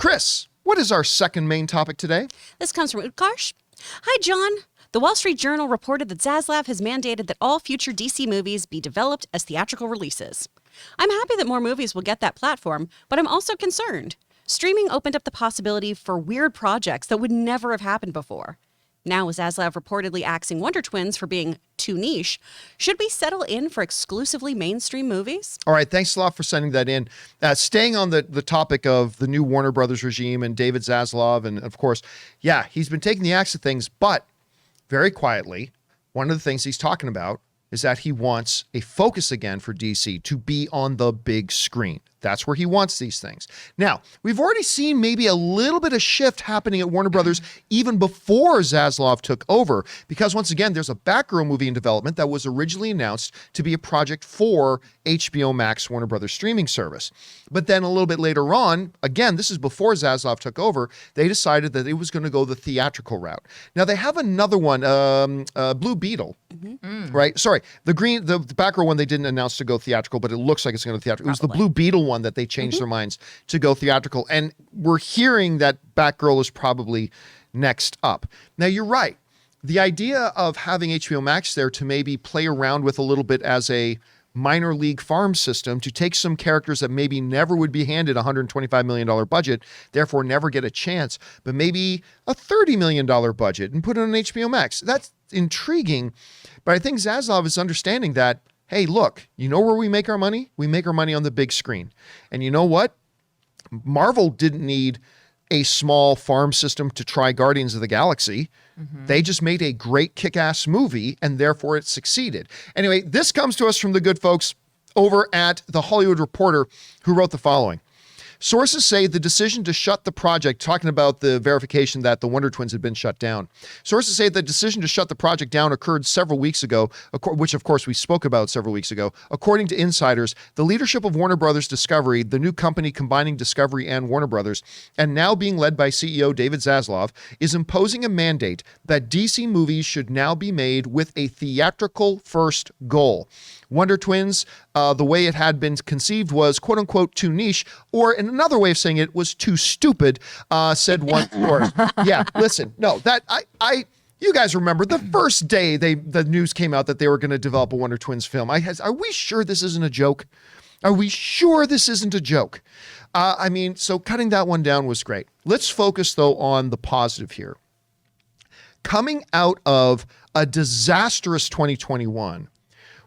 Chris, what is our second main topic today? This comes from Utkarsh. Hi, John. The Wall Street Journal reported that Zaslav has mandated that all future DC movies be developed as theatrical releases. I'm happy that more movies will get that platform, but I'm also concerned. Streaming opened up the possibility for weird projects that would never have happened before. Now, with Zaslav reportedly axing Wonder Twins for being too niche, should we settle in for exclusively mainstream movies? All right, thanks a lot for sending that in. Staying on the topic of the new Warner Brothers regime and David Zaslav, and of course, yeah, he's been taking the axe of things, but very quietly, one of the things he's talking about is that he wants a focus again for DC to be on the big screen. That's where he wants these things. Now, we've already seen maybe a little bit of shift happening at Warner Brothers even before Zaslav took over, because once again, there's a Batgirl movie in development that was originally announced to be a project for HBO Max, Warner Brothers streaming service. But then a little bit later on, again, this is before Zaslav took over, they decided that it was going to go the theatrical route. Now, they have another one, Blue Beetle, right? Sorry, the Batgirl one they didn't announce to go theatrical, but it looks like it's going to theatrical. It was the Blue Beetle one that they changed their minds to go theatrical. And we're hearing that Batgirl is probably next up. Now, you're right. The idea of having HBO Max there to maybe play around with a little bit as a minor league farm system to take some characters that maybe never would be handed a $125 million budget, therefore never get a chance, but maybe a $30 million budget and put it on HBO Max. That's intriguing. But I think Zaslav is understanding that, hey, look, you know where we make our money? We make our money on the big screen. And you know what? Marvel didn't need a small farm system to try Guardians of the Galaxy. They just made a great kick-ass movie, and therefore it succeeded. Anyway, this comes to us from the good folks over at The Hollywood Reporter, who wrote the following. Sources say the decision to shut the project, talking about the verification that the Wonder Twins had been shut down. Sources say the decision to shut the project down occurred several weeks ago, which of course we spoke about several weeks ago. According to insiders, the leadership of Warner Brothers Discovery, the new company combining Discovery and Warner Brothers, and now being led by CEO David Zaslav, is imposing a mandate that DC movies should now be made with a theatrical first goal. Wonder Twins, the way it had been conceived was quote unquote too niche, or in another way of saying it was too stupid, said one source. Yeah, listen, no, that you guys remember the first day the news came out that they were going to develop a Wonder Twins film. Are we sure this isn't a joke? Are we sure this isn't a joke? So cutting that one down was great. Let's focus though on the positive here. Coming out of a disastrous 2021,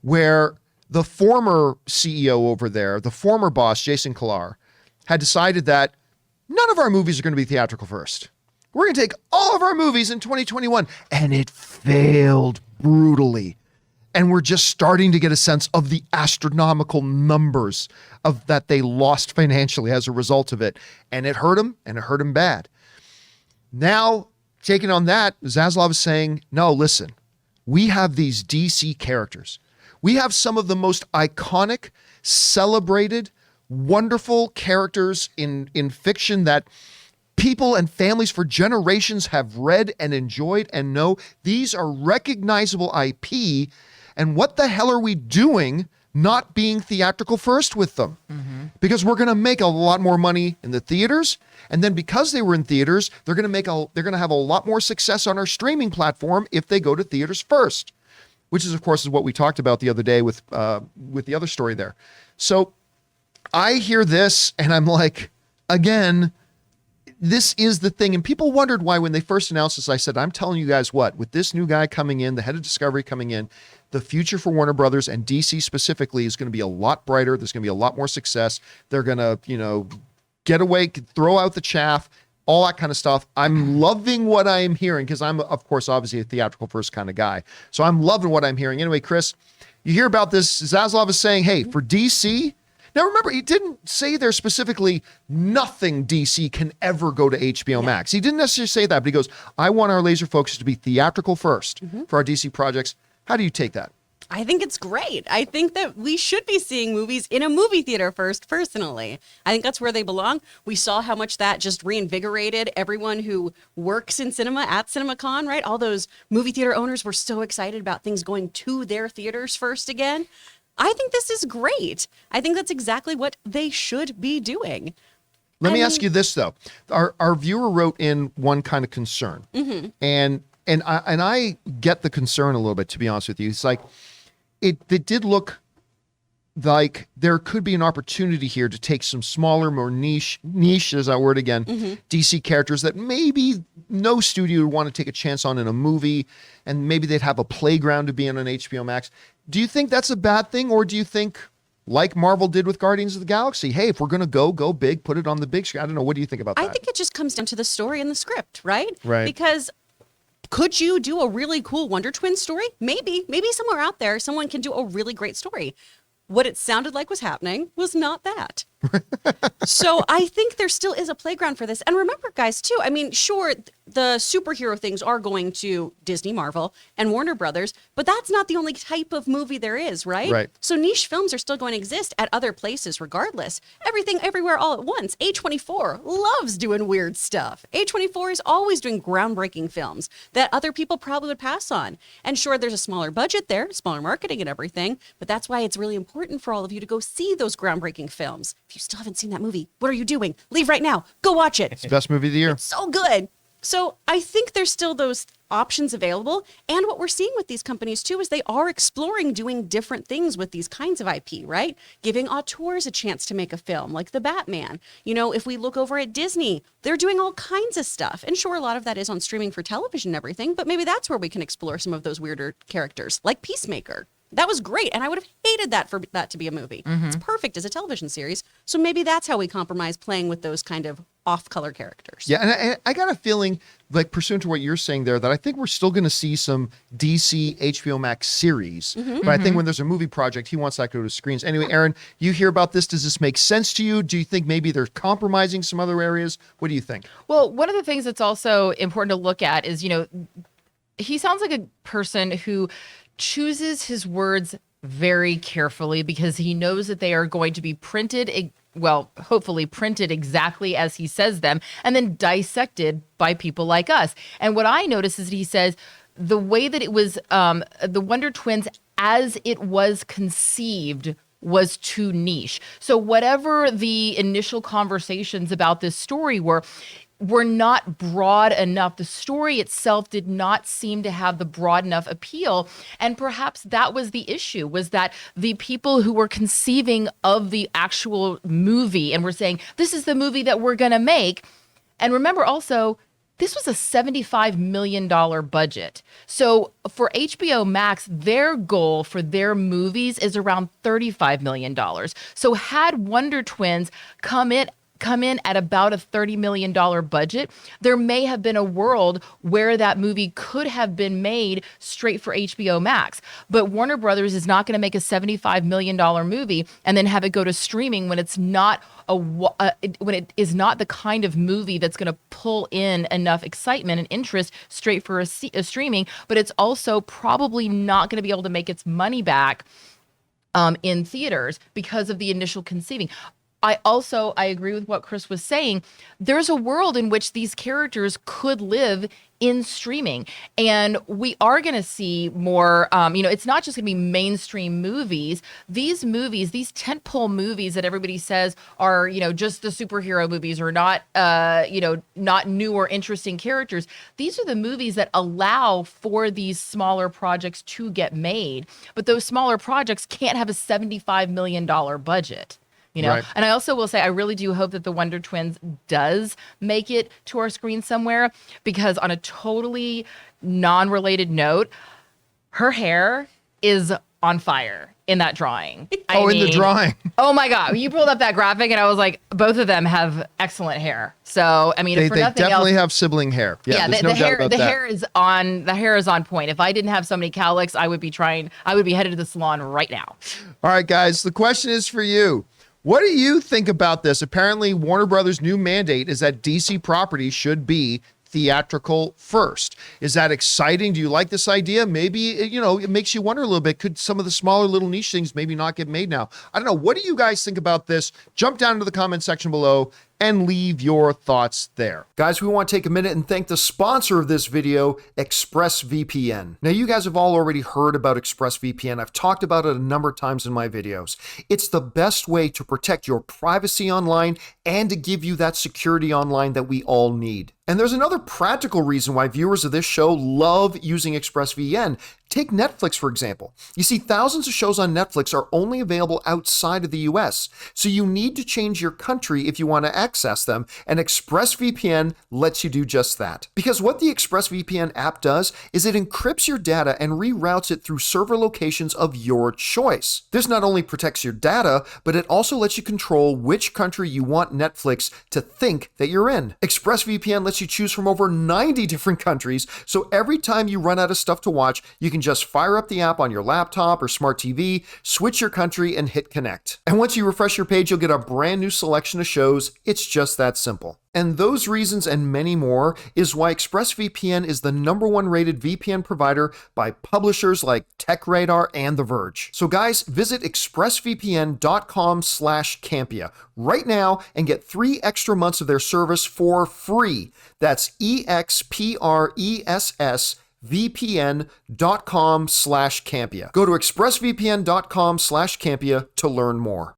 where the former CEO over there, the former boss, Jason Kilar, had decided that none of our movies are going to be theatrical first. We're going to take all of our movies in 2021. And it failed brutally. And we're just starting to get a sense of the astronomical numbers of that they lost financially as a result of it. And it hurt them bad. Now, taking on that, Zaslav is saying, no, listen, we have these DC characters. We have some of the most iconic, celebrated, wonderful characters in fiction that people and families for generations have read and enjoyed and know. These are recognizable IP. And what the hell are we doing not being theatrical first with them? Because we're going to make a lot more money in the theaters. And then because they were in theaters, they're going to have a lot more success on our streaming platform if they go to theaters first. Which is, of course, is what we talked about the other day with the other story there. So I hear this and I'm like, again, this is the thing. And people wondered why when they first announced this, I said, I'm telling you guys what, with this new guy coming in, the head of Discovery coming in, the future for Warner Brothers and DC specifically is going to be a lot brighter. There's going to be a lot more success. They're going to, get away, throw out the chaff, all that kind of stuff. I'm loving what I am hearing because I'm, of course, obviously a theatrical first kind of guy. So I'm loving what I'm hearing. Anyway, Chris, you hear about this. Zaslav is saying, hey, for DC, now remember, he didn't say there specifically nothing DC can ever go to HBO Max. He didn't necessarily say that, but he goes, I want our laser focus to be theatrical first for our DC projects. How do you take that? I think it's great. I think that we should be seeing movies in a movie theater first, personally. I think that's where they belong. We saw how much that just reinvigorated everyone who works in cinema at CinemaCon, right? All those movie theater owners were so excited about things going to their theaters first again. I think this is great. I think that's exactly what they should be doing. Let me ask you this though. Our viewer wrote in one kind of concern, and I get the concern a little bit, to be honest with you. It's like it did look like there could be an opportunity here to take some smaller, more niche is that word again, DC characters that maybe no studio would want to take a chance on in a movie, and maybe they'd have a playground to be in on HBO Max. Do you think that's a bad thing, or do you think, like Marvel did with Guardians of the Galaxy, hey, if we're going to go big, put it on the big screen? I don't know. What do you think about that? I think it just comes down to the story and the script, right? Right. Because could you do a really cool Wonder Twins story? Maybe somewhere out there, someone can do a really great story. What it sounded like was happening was not that. So I think there still is a playground for this. And remember, guys, too, I mean, sure, the superhero things are going to Disney, Marvel, and Warner Brothers, but that's not the only type of movie there is, right? Right. So niche films are still going to exist at other places regardless. Everything, everywhere, all at once. A24 loves doing weird stuff. A24 is always doing groundbreaking films that other people probably would pass on. And sure, there's a smaller budget there, smaller marketing and everything, but that's why it's really important for all of you to go see those groundbreaking films. If you still haven't seen that movie, what are you doing? Leave right now. Go watch it. It's the best movie of the year. It's so good. So I think there's still those options available. And what we're seeing with these companies too is they are exploring doing different things with these kinds of IP, right? Giving auteurs a chance to make a film like the Batman. You know, if we look over at Disney, they're doing all kinds of stuff. And sure, a lot of that is on streaming for television and everything, but maybe that's where we can explore some of those weirder characters like Peacemaker. That was great, and I would have hated that for that to be a movie. It's perfect as a television series, so maybe that's how we compromise, playing with those kind of off-color characters. Yeah, and I got a feeling, like pursuant to what you're saying there, that I think we're still going to see some DC HBO Max series. But I think when there's a movie project, he wants that to go to screens. Anyway, Aaron, you hear about this. Does this make sense to you? Do you think maybe they're compromising some other areas? What do you think? Well, one of the things that's also important to look at is, you know, he sounds like a person who chooses his words very carefully because he knows that they are going to be printed, well, hopefully printed exactly as he says them, and then dissected by people like us. And what I notice is that he says the way that it was, the Wonder Twins as it was conceived was too niche. So whatever the initial conversations about this story were not broad enough. The story itself did not seem to have the broad enough appeal. And perhaps that was the issue, was that the people who were conceiving of the actual movie and were saying, this is the movie that we're going to make. And remember also, this was a $75 million budget. So for HBO Max, their goal for their movies is around $35 million. So had Wonder Twins come in at about a $30 million budget, there may have been a world where that movie could have been made straight for HBO Max. But Warner Brothers is not going to make a $75 million movie and then have it go to streaming when it's not when it is not the kind of movie that's going to pull in enough excitement and interest straight for a streaming. But it's also probably not going to be able to make its money back in theaters because of the initial conceiving. I agree with what Chris was saying. There's a world in which these characters could live in streaming, and we are going to see more, it's not just going to be mainstream movies. These movies, these tentpole movies that everybody says are, just the superhero movies or not, not new or interesting characters. These are the movies that allow for these smaller projects to get made, but those smaller projects can't have a $75 million budget. Right. And I also will say, I really do hope that the Wonder Twins does make it to our screen somewhere, because on a totally non-related note, her hair is on fire in that drawing. In the drawing. Oh my God. You pulled up that graphic and I was like, both of them have excellent hair. So, I mean, they for nothing definitely else, have sibling hair. Yeah, there's the no hair, doubt about the that. hair is on point. If I didn't have so many cowlicks, I would be headed to the salon right now. All right, guys, the question is for you. What do you think about this? Apparently, Warner Brothers' new mandate is that DC properties should be theatrical first. Is that exciting? Do you like this idea? Maybe, it makes you wonder a little bit. Could some of the smaller little niche things maybe not get made now? I don't know. What do you guys think about this? Jump down into the comment section below and leave your thoughts there. Guys, we want to take a minute and thank the sponsor of this video, ExpressVPN. Now, you guys have all already heard about ExpressVPN. I've talked about it a number of times in my videos. It's the best way to protect your privacy online and to give you that security online that we all need. And there's another practical reason why viewers of this show love using ExpressVPN. Take Netflix, for example. You see, thousands of shows on Netflix are only available outside of the US, so you need to change your country if you want to access them, and ExpressVPN lets you do just that. Because what the ExpressVPN app does is it encrypts your data and reroutes it through server locations of your choice. This not only protects your data, but it also lets you control which country you want Netflix to think that you're in. ExpressVPN lets you choose from over 90 different countries, so every time you run out of stuff to watch, you can just fire up the app on your laptop or smart TV, switch your country, and hit connect. And once you refresh your page, you'll get a brand new selection of shows. It's just that simple. And those reasons and many more is why ExpressVPN is the #1 rated VPN provider by publishers like TechRadar and The Verge. So guys, visit expressvpn.com/Campea right now and get 3 extra months of their service for free. That's expressvpn.com/Campea. Go to expressvpn.com/Campea to learn more.